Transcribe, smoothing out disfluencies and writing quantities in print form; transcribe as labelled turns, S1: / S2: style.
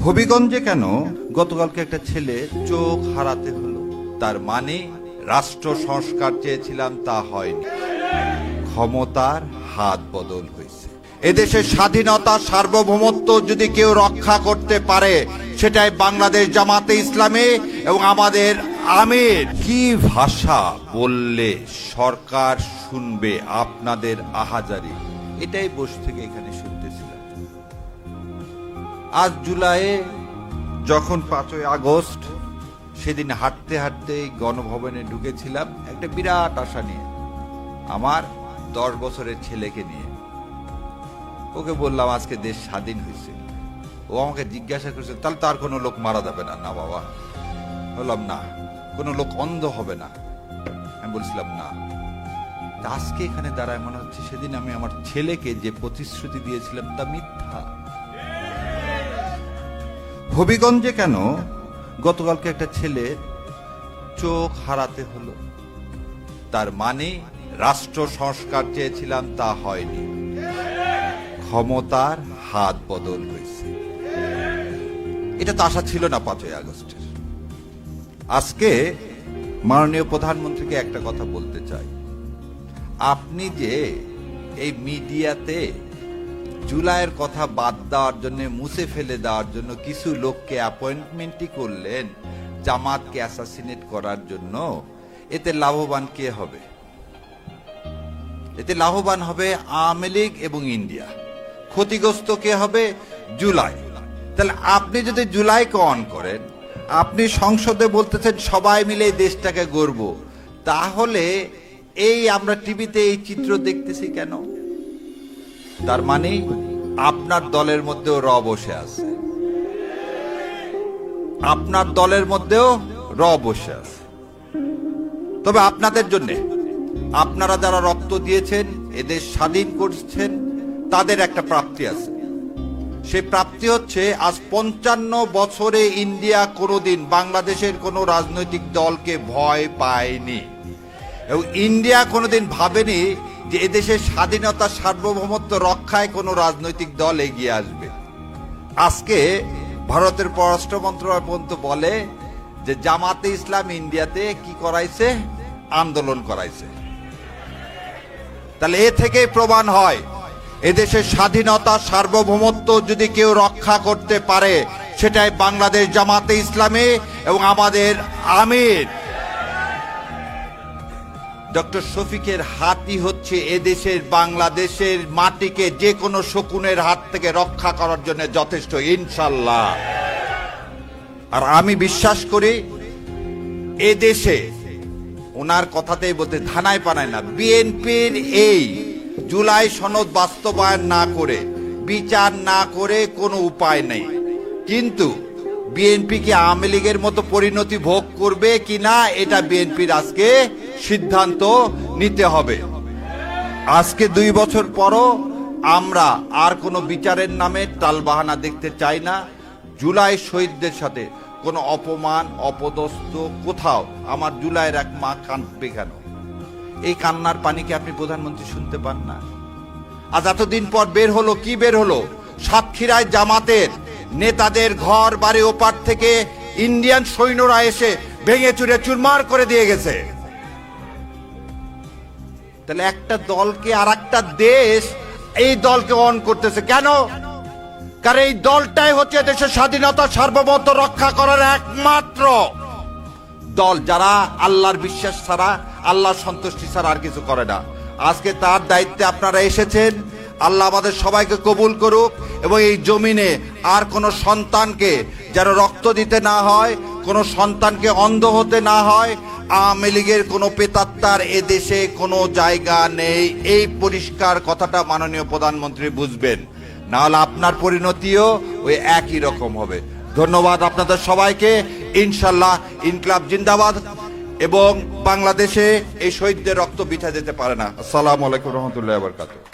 S1: হবিগঞ্জে কেন গতকালকে একটা ছেলে চোখ হারাতে হলো? তার মানে রাষ্ট্র সংস্কার চেয়েছিলাম, তা হয়নি। ক্ষমতার হাত বদল হয়েছে। এদেশের স্বাধীনতা সার্বভৌমত্ব যদি কেউ রক্ষা করতে পারে, সেটাই বাংলাদেশ জামাতে ইসলামী এবং আমাদের আমির। কি ভাষা বললে সরকার শুনবে আপনাদের আহাজারি, এটাই বসে থেকে এখানে শুনতেছিলাম। আজ জুলাইয়ে যখন 5ই আগস্ট, সেদিন হাঁটতে হাঁটতে গণভবনে ঢুকেছিলাম একটা বিরাট আশা নিয়ে, আমার 10 বছরের ছেলেকে নিয়ে। ওকে বললাম আজকে দেশ স্বাধীন হয়েছে। ও আমাকে জিজ্ঞাসা করছে, তাহলে তার কোনো লোক মারা যাবে না? না বাবা। বললাম না। কোনো লোক অন্ধ হবে না? আমি বলছিলাম না। আজকে এখানে দাঁড়ায় মনে হচ্ছে সেদিন আমি আমার ছেলেকে যে প্রতিশ্রুতি দিয়েছিলাম তা মিথ্যা। হবিগঞ্জে কেন গতকালকে একটা ছেলে চোখ হারাতে হলো? তার মানে রাষ্ট্র সংস্কার চেয়েছিলাম, তা হয়নি। ক্ষমতার হাত বদল হয়েছে। এটা তো আশা ছিল না 5ই আগস্টের। আজকে মাননীয় প্রধানমন্ত্রীকে একটা কথা বলতে চাই। আপনি যে এই মিডিয়াতে জুলাইয়ের কথা বাদ দেওয়ার জন্য, মুছে ফেলে দেওয়ার জন্য কিছু লোককে অ্যাপয়েন্টমেন্টই করলেন জামাতকে অ্যাসাসিনেট করার জন্য, এতে লাভবান কে হবে? এতে লাভবান হবে আওয়ামী লীগ এবং ইন্ডিয়া। ক্ষতিগ্রস্ত কে হবে? জুলাই। তাহলে আপনি যদি জুলাইকে অন করেন, আপনি সংসদে বলতেছেন সবাই মিলে এই দেশটাকে গড়ব, তাহলে এই আমরা টিভিতে এই চিত্র দেখতেছি কেন? তার মানে আপনার দলের মধ্যেও র বসে আছে, আপনার দলের মধ্যেও র বসে আছে। তবে আপনাদের জন্য, আপনারা যারা রক্ত দিয়েছেন, এদের স্বাধীন করছেন, তাদের একটা প্রাপ্তি আছে। সেই প্রাপ্তি হচ্ছে আজ 55 বছরে ইন্ডিয়া কোনোদিন বাংলাদেশের কোনো রাজনৈতিক দলকে ভয় পায়নি, এবং ইন্ডিয়া কোনোদিন ভাবেনি যে এদেশের স্বাধীনতা সার্বভৌমত্ব রক্ষায় কোনো রাজনৈতিক দল এগিয়ে আসবে। আজকে ভারতের পররাষ্ট্র মন্ত্রণালয় পর্যন্ত বলে যে জামাতে ইসলাম ইন্ডিয়াতে কি করাইছে? আন্দোলন করাইছে। তাহলে এ থেকেই প্রমাণ হয় এদেশের স্বাধীনতা সার্বভৌমত্ব যদি কেউ রক্ষা করতে পারে, সেটাই বাংলাদেশ জামাতে ইসলামী এবং আমাদের আমির ডক্টর শফিকের হাতই হচ্ছে এদেশের বাংলাদেশের মাটিকে যে কোনো শকুনের হাত থেকে রক্ষা করার জন্য যথেষ্ট, ইনশাল্লাহ। আর আমি বিশ্বাস করি এদেশে ওনার কথাতেই বলতে ধানায় পানায় না, বিএনপির এই জুলাই সনদ বাস্তবায়ন না করে, বিচার না করে কোনো উপায় নেই। কিন্তু বিএনপি কি আওয়ামী লীগের মতো পরিণতি ভোগ করবে কিনা, এটা বিএনপির আজকে সিদ্ধান্ত নিতে হবে। আজকে 2 বছর পরও আমরা আর কোনো বিচারের নামে টালবাহানা দেখতে চাই না। জুলাই শহীদদের সাথে কোনো অপমান, অপদস্থ কোথাও আমার জুলাইয়ের এক মা কাঁদবে কেন? এই কান্নার পানিকে আপনি প্রধানমন্ত্রী শুনতে পান না? আজ এতদিন পর বের হলো, কি বের হলো? সাতক্ষীরায় জামাতের নেতাদের ঘর বাড়ি ওপার থেকে ইন্ডিয়ান সৈন্যরা এসে ভেঙে চুরে চুরমার করে দিয়ে গেছে। তাহলে একটা দলকে আর একটা দেশ এই দলকে অন করতেছে কেন? কারণ এই দলটাই হচ্ছে দেশের স্বাধীনতা সার্বভৌমত্ব রক্ষা করার একমাত্র দল, যারা আল্লাহর বিশ্বাস ছাড়া, আল্লাহর সন্তুষ্টি ছাড়া আর কিছু করে না। আজকে তার দায়িত্বে আপনারা এসেছেন। আল্লাহ আমাদের সবাইকে কবুল করুক, এবং এই জমিনে আর কোনো সন্তানকে যেন রক্ত দিতে না হয়, কোনো সন্তানকে অন্ধ হতে না হয়। আওয়ামী লীগের কোনো প্রেতাত্মার এ দেশে কোনো জায়গা নেই, এই পরিষ্কার কথাটা মাননীয় প্রধানমন্ত্রী বুঝবেন, না হলে আপনার পরিণতিও ওই একই রকম হবে। ধন্যবাদ আপনাদের সবাইকে। ইনশাল্লাহ ইনকলাব জিন্দাবাদ, এবং বাংলাদেশে এই শহীদদের রক্ত বৃথা যেতে পারে না। আসসালামু আলাইকুম রহমতুল্লাহি ওয়া বারাকাতুহু।